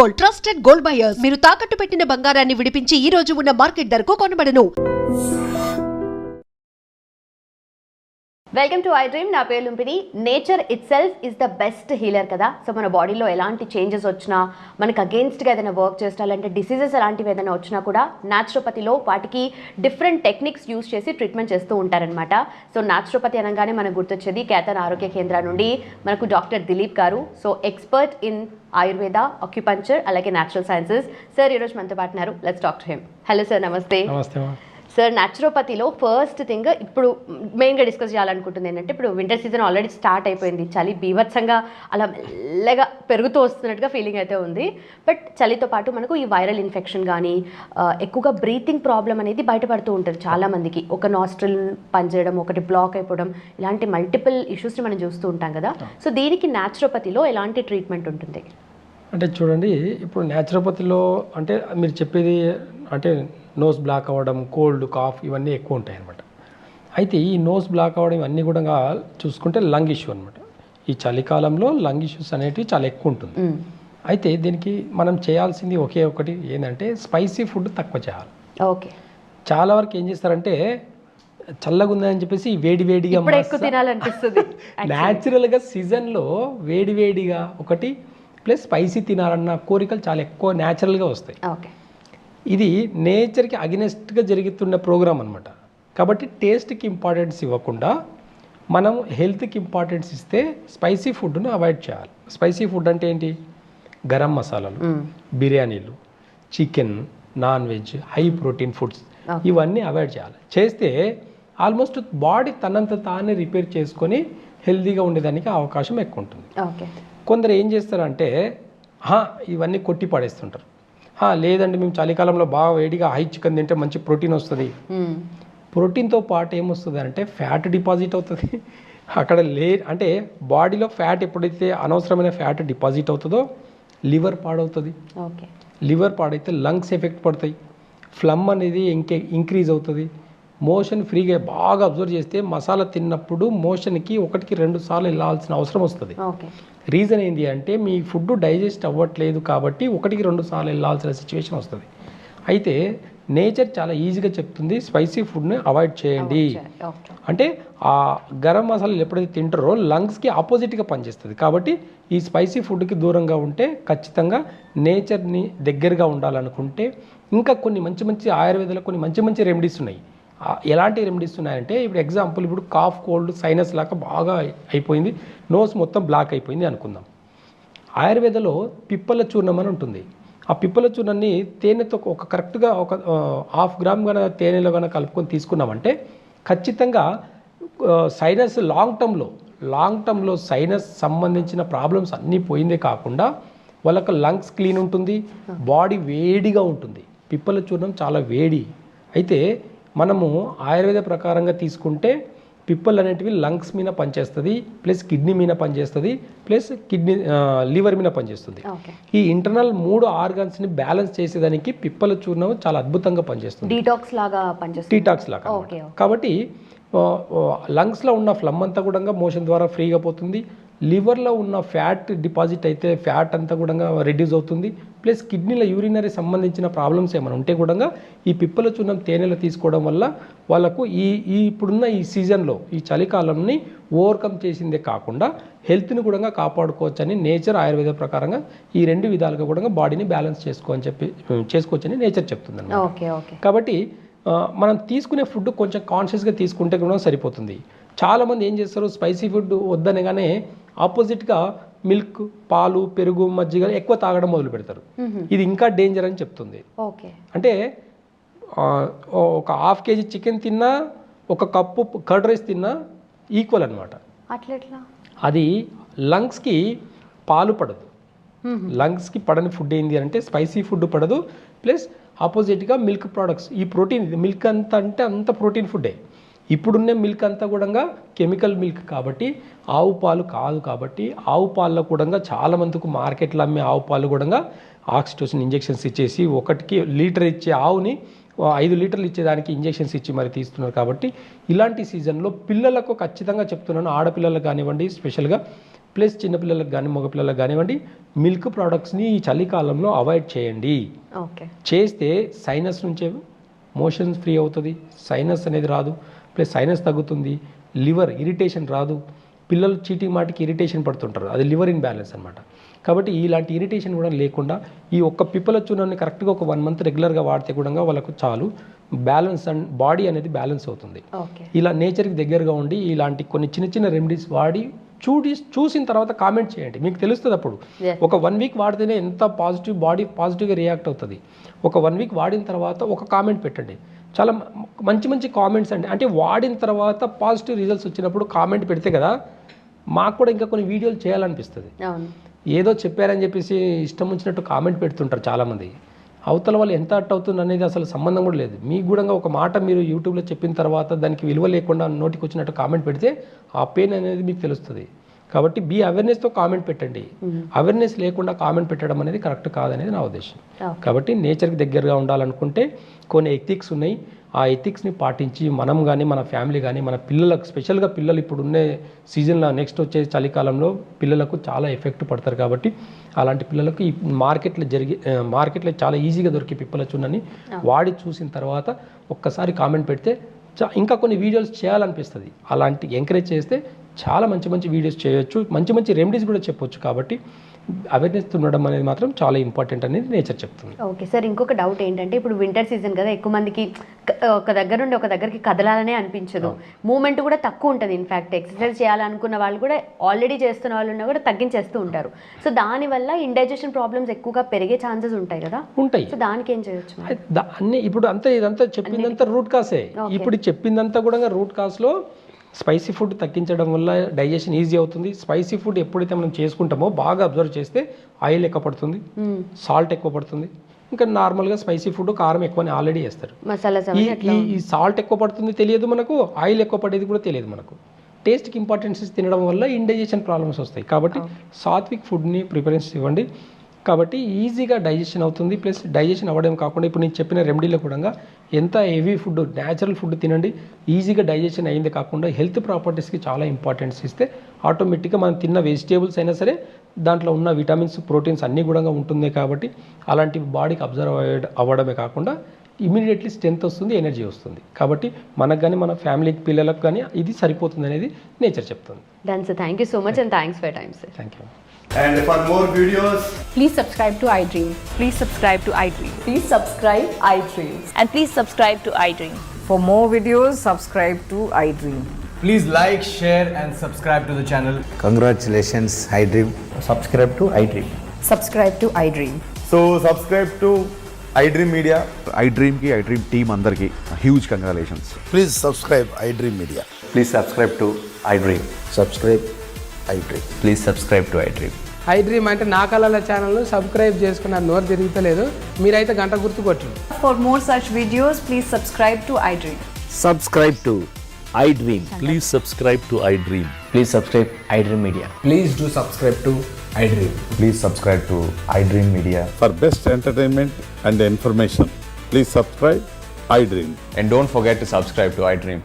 Gold, trusted gold buyers. మీరు తాకట్టు పెట్టిన బంగారాన్ని విడిపించి ఈ రోజు ఉన్న మార్కెట్ ధరకు కొనబడను. Welcome to I dream. నా పేరు Lumpini. Nature itself is the best healer కదా. సో మన బాడీలో ఎలాంటి చేంజెస్ వచ్చినా, మనకు అగేన్స్ట్గా ఏదైనా వర్క్ చేస్తాలంటే డిసీజెస్ అలాంటివి ఏదైనా వచ్చినా కూడా న్యాచురోపతిలో వాటికి డిఫరెంట్ టెక్నిక్స్ యూస్ చేసి ట్రీట్మెంట్ చేస్తూ ఉంటారనమాట. సో న్యాచురోపతి అనగానే మనకు గుర్తొచ్చేది కేతన్ ఆరోగ్య కేంద్ర నుండి మనకు డాక్టర్ దిలీప్ గారు. So expert in Ayurveda, acupuncture, అలాగే న్యాచురల్ సైన్సెస్. సార్ ఈరోజు మనతో పాటు ఉన్నారు. Let's talk to him. Hello sir, నమస్తే. నమస్తే. సార్, న్యాచురోపతిలో ఫస్ట్ థింగ్ ఇప్పుడు మెయిన్గా డిస్కస్ చేయాలనుకుంటుంది ఏంటంటే, ఇప్పుడు వింటర్ సీజన్ ఆల్రెడీ స్టార్ట్ అయిపోయింది. చలి బీభత్సంగా అలా మెల్లగా పెరుగుతూ వస్తున్నట్టుగా ఫీలింగ్ అయితే ఉంది. బట్ చలితో పాటు మనకు ఈ వైరల్ ఇన్ఫెక్షన్ కానీ ఎక్కువగా బ్రీతింగ్ ప్రాబ్లం అనేది బయటపడుతూ ఉంటుంది చాలామందికి. ఒక నాస్ట్రిల్ పనిచేయడం, ఒకటి బ్లాక్ అయిపోవడం, ఇలాంటి మల్టిపుల్ ఇష్యూస్ని మనం చూస్తూ ఉంటాం కదా. సో దీనికి న్యాచురోపతిలో ఎలాంటి ట్రీట్మెంట్ ఉంటుంది? అంటే చూడండి, ఇప్పుడు న్యాచురోపతిలో అంటే మీరు చెప్పేది అంటే నోస్ బ్లాక్ అవ్వడం, కోల్డ్, కాఫ్ ఇవన్నీ ఎక్కువ ఉంటాయి అన్నమాట. అయితే ఈ నోస్ బ్లాక్ అవ్వడం ఇవన్నీ కూడా చూసుకుంటే లంగ్ ఇష్యూ అనమాట. ఈ చలికాలంలో లంగ్ ఇష్యూస్ అనేటివి చాలా ఎక్కువ ఉంటుంది. అయితే దీనికి మనం చేయాల్సింది ఒకే ఒకటి ఏంటంటే స్పైసీ ఫుడ్ తక్కువ చేయాలి. ఓకే. చాలా వరకు ఏం చేస్తారంటే చల్లగా ఉందని చెప్పేసి వేడివేడిగా ఎక్కువ తినాలనిపిస్తుంది. న్యాచురల్గా సీజన్లో వేడివేడిగా ఒకటి ప్లస్ స్పైసీ తినాలన్న కోరికలు చాలా ఎక్కువ న్యాచురల్గా వస్తాయి. ఓకే. ఇది నేచర్కి అగెనెస్ట్గా జరుగుతున్న ప్రోగ్రామ్ అనమాట. కాబట్టి టేస్ట్కి ఇంపార్టెన్స్ ఇవ్వకుండా మనం హెల్త్కి ఇంపార్టెన్స్ ఇస్తే స్పైసీ ఫుడ్ను అవాయిడ్ చేయాలి. స్పైసీ ఫుడ్ అంటే ఏంటి? గరం మసాలాలు, బిర్యానీలు, chicken, non veg, high protein foods ఇవన్నీ అవాయిడ్ చేయాలి. చేస్తే ఆల్మోస్ట్ బాడీ తనంత తానే రిపేర్ చేసుకొని హెల్తీగా ఉండేదానికి అవకాశం ఎక్కువ ఉంటుంది. ఓకే. కొందరు ఏం చేస్తారంటే ఇవన్నీ కొట్టి పడేస్తుంటారు. లేదండి, మేము చలికాలంలో బాగా వేడిగా హై చికెన్ తింటే మంచి ప్రోటీన్ వస్తుంది. ప్రోటీన్తో పాటు ఏమొస్తుంది అంటే ఫ్యాట్ డిపాజిట్ అవుతుంది అక్కడ. అంటే బాడీలో ఫ్యాట్ ఎప్పుడైతే అనవసరమైన ఫ్యాట్ డిపాజిట్ అవుతుందో లివర్ పాడవుతుంది. ఓకే. లివర్ పాడైతే లంగ్స్ ఎఫెక్ట్ పడతాయి. ఫ్లమ్ అనేది ఇంక్రీజ్ అవుతుంది. మోషన్ ఫ్రీగా బాగా అబ్జర్వ్ చేస్తే మసాలా తిన్నప్పుడు మోషన్కి 1-2 సార్లు వెళ్ళాల్సిన అవసరం వస్తుంది. రీజన్ ఏంటి అంటే మీ ఫుడ్ డైజెస్ట్ అవ్వట్లేదు కాబట్టి 1-2 సార్లు వెళ్ళాల్సిన సిచ్యువేషన్ వస్తుంది. అయితే నేచర్ చాలా ఈజీగా చెప్తుంది స్పైసీ ఫుడ్ని అవాయిడ్ చేయండి. అంటే ఆ గరం మసాలాలు ఎప్పుడైతే తింటారో లంగ్స్కి ఆపోజిట్గా పనిచేస్తుంది. కాబట్టి ఈ స్పైసీ ఫుడ్కి దూరంగా ఉంటే ఖచ్చితంగా నేచర్ని దగ్గరగా ఉండాలనుకుంటే ఇంకా కొన్ని మంచి ఆయుర్వేదంలో కొన్ని మంచి రెమెడీస్ ఉన్నాయి. ఎలాంటి రెమెడీస్ ఉన్నాయంటే, ఇప్పుడు ఎగ్జాంపుల్ ఇప్పుడు కాఫ్, కోల్డ్, సైనస్ లాగా బాగా అయిపోయింది, నోస్ మొత్తం బ్లాక్ అయిపోయింది అనుకుందాం. ఆయుర్వేదలో పిప్పల చూర్ణం అని ఉంటుంది. ఆ పిప్పల చూర్ణాన్ని తేనెతో కరెక్ట్గా 1/2 గ్రామ్ కనుక తేనెలో కనుక కలుపుకొని తీసుకున్నామంటే ఖచ్చితంగా సైనస్ లాంగ్ టర్మ్లో సైనస్ సంబంధించిన ప్రాబ్లమ్స్ అన్నీ పోయిందే కాకుండా వాళ్ళకు లంగ్స్ క్లీన్ ఉంటుంది, బాడీ వేడిగా ఉంటుంది. పిప్పల చూర్ణం చాలా వేడి. అయితే మనము ఆయుర్వేద ప్రకారంగా తీసుకుంటే పిప్పల్ అనేటివి లంగ్స్ మీద పనిచేస్తుంది, ప్లస్ కిడ్నీ మీద పనిచేస్తుంది, ప్లస్ లివర్ మీద పనిచేస్తుంది. ఈ ఇంటర్నల్ 3 ఆర్గాన్స్ని బ్యాలెన్స్ చేసేదానికి పిప్పల చూర్ణం చాలా అద్భుతంగా పనిచేస్తుంది. డీటాక్స్ లాగా. కాబట్టి లంగ్స్లో ఉన్న ఫ్లమ్ అంతా కూడా మోషన్ ద్వారా ఫ్రీగా పోతుంది. లివర్లో ఉన్న ఫ్యాట్ డిపాజిట్ అయితే ఫ్యాట్ అంతా కూడా రెడ్యూస్ అవుతుంది. ప్లస్ కిడ్నీలో యూరినరీ సంబంధించిన ప్రాబ్లమ్స్ ఏమైనా ఉంటే కూడా ఈ పిప్పల చూర్ణం తేనెలో తీసుకోవడం వల్ల వాళ్ళకు ఇప్పుడున్న ఈ సీజన్లో ఈ చలికాలంని ఓవర్కమ్ చేసిందే కాకుండా హెల్త్ని కూడా కాపాడుకోవచ్చని నేచర్ ఆయుర్వేద ప్రకారంగా ఈ 2 విధాలుగా కూడా బాడీని బ్యాలెన్స్ చేసుకోవచ్చని నేచర్ చెప్తుంది అన్నమాట. కాబట్టి మనం తీసుకునే ఫుడ్ కొంచెం కాన్షియస్గా తీసుకుంటే కూడా సరిపోతుంది. చాలామంది ఏం చేస్తారు, స్పైసీ ఫుడ్ వద్దనగానే ఆపోజిట్గా మిల్క్, పాలు, పెరుగు, మజ్జిగ ఎక్కువ తాగడం మొదలు పెడతారు. ఇది ఇంకా డేంజర్ అని చెప్తుంది. అంటే 1/2 కేజీ చికెన్ తిన్నా, 1 కప్పు కర్డ్ రైస్ తిన్నా ఈక్వల్ అనమాట. అది లంగ్స్కి పాలు పడదు. లంగ్స్కి పడని ఫుడ్ ఏంటి అంటే స్పైసీ ఫుడ్ పడదు. ప్లస్ ఆపోజిట్గా మిల్క్ ప్రోడక్ట్స్, ఈ ప్రోటీన్, మిల్క్ అంత ప్రోటీన్ ఫుడ్డే. ఇప్పుడున్న మిల్క్ అంతా కూడా కెమికల్ మిల్క్ కాబట్టి ఆవు పాలు కాదు. కాబట్టి ఆవు పాలలో కూడా చాలా మందికి మార్కెట్లో అమ్మే ఆవు పాలు కూడా ఆక్సిటోసిన్ ఇంజెక్షన్స్ ఇచ్చేసి 1 లీటర్ ఇచ్చే ఆవుని 5 లీటర్లు ఇచ్చేదానికి ఇంజెక్షన్స్ ఇచ్చి మరి తీస్తున్నారు. కాబట్టి ఇలాంటి సీజన్లో పిల్లలకు ఖచ్చితంగా చెప్తున్నాను, ఆడపిల్లలకు కానివ్వండి స్పెషల్గా ప్లస్ చిన్నపిల్లలకు కానీ మగపిల్లలకు కానివ్వండి మిల్క్ ప్రోడక్ట్స్ని ఈ చలికాలంలో అవాయిడ్ చేయండి. ఓకే. చేస్తే సైనస్ నుంచే మోషన్స్ ఫ్రీ అవుతుంది, సైనస్ అనేది రాదు, ప్లస్ సైనస్ తగ్గుతుంది, లివర్ ఇరిటేషన్ రాదు. పిల్లలు చీటికి మాటికి ఇరిటేషన్ పడుతుంటారు, అది లివర్ ఇన్బ్యాలెన్స్ అనమాట. కాబట్టి ఇలాంటి ఇరిటేషన్ కూడా లేకుండా ఈ ఒక్క పిప్పల చూర్ణాన్ని కరెక్ట్గా ఒక 1 మంత్ రెగ్యులర్గా వాడితే కూడా వాళ్ళకు చాలు బ్యాలెన్స్ అండ్ బాడీ అనేది బ్యాలెన్స్ అవుతుంది. ఇలా నేచర్కి దగ్గరగా ఉండి ఇలాంటి కొన్ని చిన్న చిన్న రెమెడీస్ వాడి చూసిన తర్వాత కామెంట్ చేయండి, మీకు తెలుస్తుంది. అప్పుడు ఒక 1 వీక్ వాడితేనే ఎంత పాజిటివ్ బాడీ పాజిటివ్గా రియాక్ట్ అవుతుంది. ఒక 1 వీక్ వాడిన తర్వాత ఒక కామెంట్ పెట్టండి, చాలా మంచి మంచి కామెంట్స్ అండి. అంటే వాడిన తర్వాత పాజిటివ్ రిజల్ట్స్ వచ్చినప్పుడు కామెంట్ పెడితే కదా మాకు కూడా ఇంకా కొన్ని వీడియోలు చేయాలనిపిస్తుంది. ఏదో చెప్పారని చెప్పేసి ఇష్టం వచ్చినట్టు కామెంట్ పెడుతుంటారు చాలామంది. అవతల వాళ్ళు ఎంత అట్ అవుతుంది అనేది అసలు సంబంధం కూడా లేదు. మీకు కూడా ఒక మాట మీరు యూట్యూబ్లో చెప్పిన తర్వాత దానికి విలువ లేకుండా నోటికి వచ్చినట్టు కామెంట్ పెడితే ఆ పెయిన్ అనేది మీకు తెలుస్తుంది. కాబట్టి బీ అవేర్నెస్తో కామెంట్ పెట్టండి. అవేర్నెస్ లేకుండా కామెంట్ పెట్టడం అనేది కరెక్ట్ కాదనేది నా ఉద్దేశం. కాబట్టి నేచర్కి దగ్గరగా ఉండాలనుకుంటే కొన్ని ఎథిక్స్ ఉన్నాయి, ఆ ఎథిక్స్ని పాటించి మనం కానీ మన ఫ్యామిలీ కానీ మన పిల్లలకు, స్పెషల్గా పిల్లలు ఇప్పుడు ఉండే సీజన్లో నెక్స్ట్ వచ్చే చలికాలంలో పిల్లలకు చాలా ఎఫెక్ట్ పడతారు. కాబట్టి అలాంటి పిల్లలకు ఈ మార్కెట్లో చాలా ఈజీగా దొరికే పిప్పల చూర్ణాన్ని వాడి చూసిన తర్వాత ఒక్కసారి కామెంట్ పెడితే ఇంకా కొన్ని వీడియోస్ చేయాలనిపిస్తుంది. అలాంటి ఎంకరేజ్ చేస్తే చాలా మంచి మంచి వీడియోస్ చేయొచ్చు, మంచి మంచి రెమెడీస్ కూడా చెప్పొచ్చు. కాబట్టి అవేర్నెస్ ఉండడం అనేది మాత్రం చాలా ఇంపార్టెంట్ అనేది నేచర్ చెప్తుంది. ఓకే సార్, ఇంకొక డౌట్ ఏంటంటే ఇప్పుడు వింటర్ సీజన్ కదా, ఎక్కువ మందికి ఒక దగ్గర నుండి ఒక దగ్గరికి కదలాలనే అనిపించదు, మూమెంట్ కూడా తక్కువ ఉంటుంది. ఇన్ఫ్యాక్ట్ ఎక్సర్సైజ్ చేయాలనుకున్న వాళ్ళు కూడా ఆల్రెడీ చేస్తున్న వాళ్ళు ఉన్నా కూడా తగ్గించేస్తూ ఉంటారు. సో దానివల్ల ఇండైజెషన్ ప్రాబ్లమ్స్ ఎక్కువగా పెరిగే ఛాన్సెస్ ఉంటాయి కదా. ఉంటాయి. సో దానికి ఏం చేయొచ్చు? అన్ని ఇప్పుడు ఇదంతా చెప్పిందంతా రూట్ కాసే. ఇప్పుడు చెప్పిందంతా కూడా రూట్ కాస్లో స్పైసీ ఫుడ్ తగ్గించడం వల్ల డైజెషన్ ఈజీ అవుతుంది. స్పైసీ ఫుడ్ ఎప్పుడైతే మనం చేసుకుంటామో బాగా అబ్జర్వ్ చేస్తే ఆయిల్ ఎక్కువ పడుతుంది, సాల్ట్ ఎక్కువ పడుతుంది. ఇంకా నార్మల్గా స్పైసీ ఫుడ్ కారం ఎక్కువని ఆల్రెడీ వేస్తారు. ఈ సాల్ట్ ఎక్కువ పడుతుంది తెలియదు మనకు, ఆయిల్ ఎక్కువ పడేది కూడా తెలియదు మనకు. టేస్ట్కి ఇంపార్టెన్స్ తినడం వల్ల ఇండైజెషన్ ప్రాబ్లమ్స్ వస్తాయి. కాబట్టి సాత్విక్ ఫుడ్ని ప్రిఫరెన్స్ ఇవ్వండి. కాబట్టి ఈజీగా డైజెషన్ అవుతుంది. ప్లస్ డైజెషన్ అవ్వడం కాకుండా ఇప్పుడు నేను చెప్పిన రెమెడీలో కూడా ఎంత హెవీ ఫుడ్, న్యాచురల్ ఫుడ్ తినండి, ఈజీగా డైజెషన్ అయింది కాకుండా హెల్త్ ప్రాపర్టీస్కి చాలా ఇంపార్టెన్స్ ఇస్తే ఆటోమేటిక్గా మనం తిన్న వెజిటేబుల్స్ అయినా సరే దాంట్లో ఉన్న విటమిన్స్, ప్రోటీన్స్ అన్నీ కూడా ఉంటుంది. కాబట్టి అలాంటి బాడీకి అబ్జర్వ్ అవ్వడమే కాకుండా ఇమీడియట్లీ స్ట్రెంత్ వస్తుంది, ఎనర్జీ వస్తుంది. కాబట్టి మనకు కానీ మన ఫ్యామిలీకి పిల్లలకు కానీ ఇది సరిపోతుంది అనేది నేచర్ చెప్తుంది. Done sir, thank you so much and thanks for time sir. Thank you. And for more videos, Please subscribe to iDream. Please subscribe to iDream. Please subscribe iDream. And please subscribe to iDream. For more videos, subscribe to iDream. please like, share and subscribe to the channel. Congratulations, iDream. Subscribe to iDream. Subscribe to iDream. So subscribe to iDream Media. iDream ki iDream team andarki huge congratulations. Please subscribe iDream Media. Please subscribe to iDream. Subscribe iDream. Please subscribe to iDream. iDream అంటే నా కళల channel subscribe చేసుకున్న నోరు తిరుగుతలేదు, మీరైతే గంట గుర్తు కొట్టండి. For more such videos, please subscribe to iDream. Subscribe to iDream. Please subscribe to iDream. Please subscribe iDream Media. Please do subscribe to iDream. Please subscribe to iDream Media. For best entertainment and information, please subscribe iDream. And don't forget to subscribe to iDream.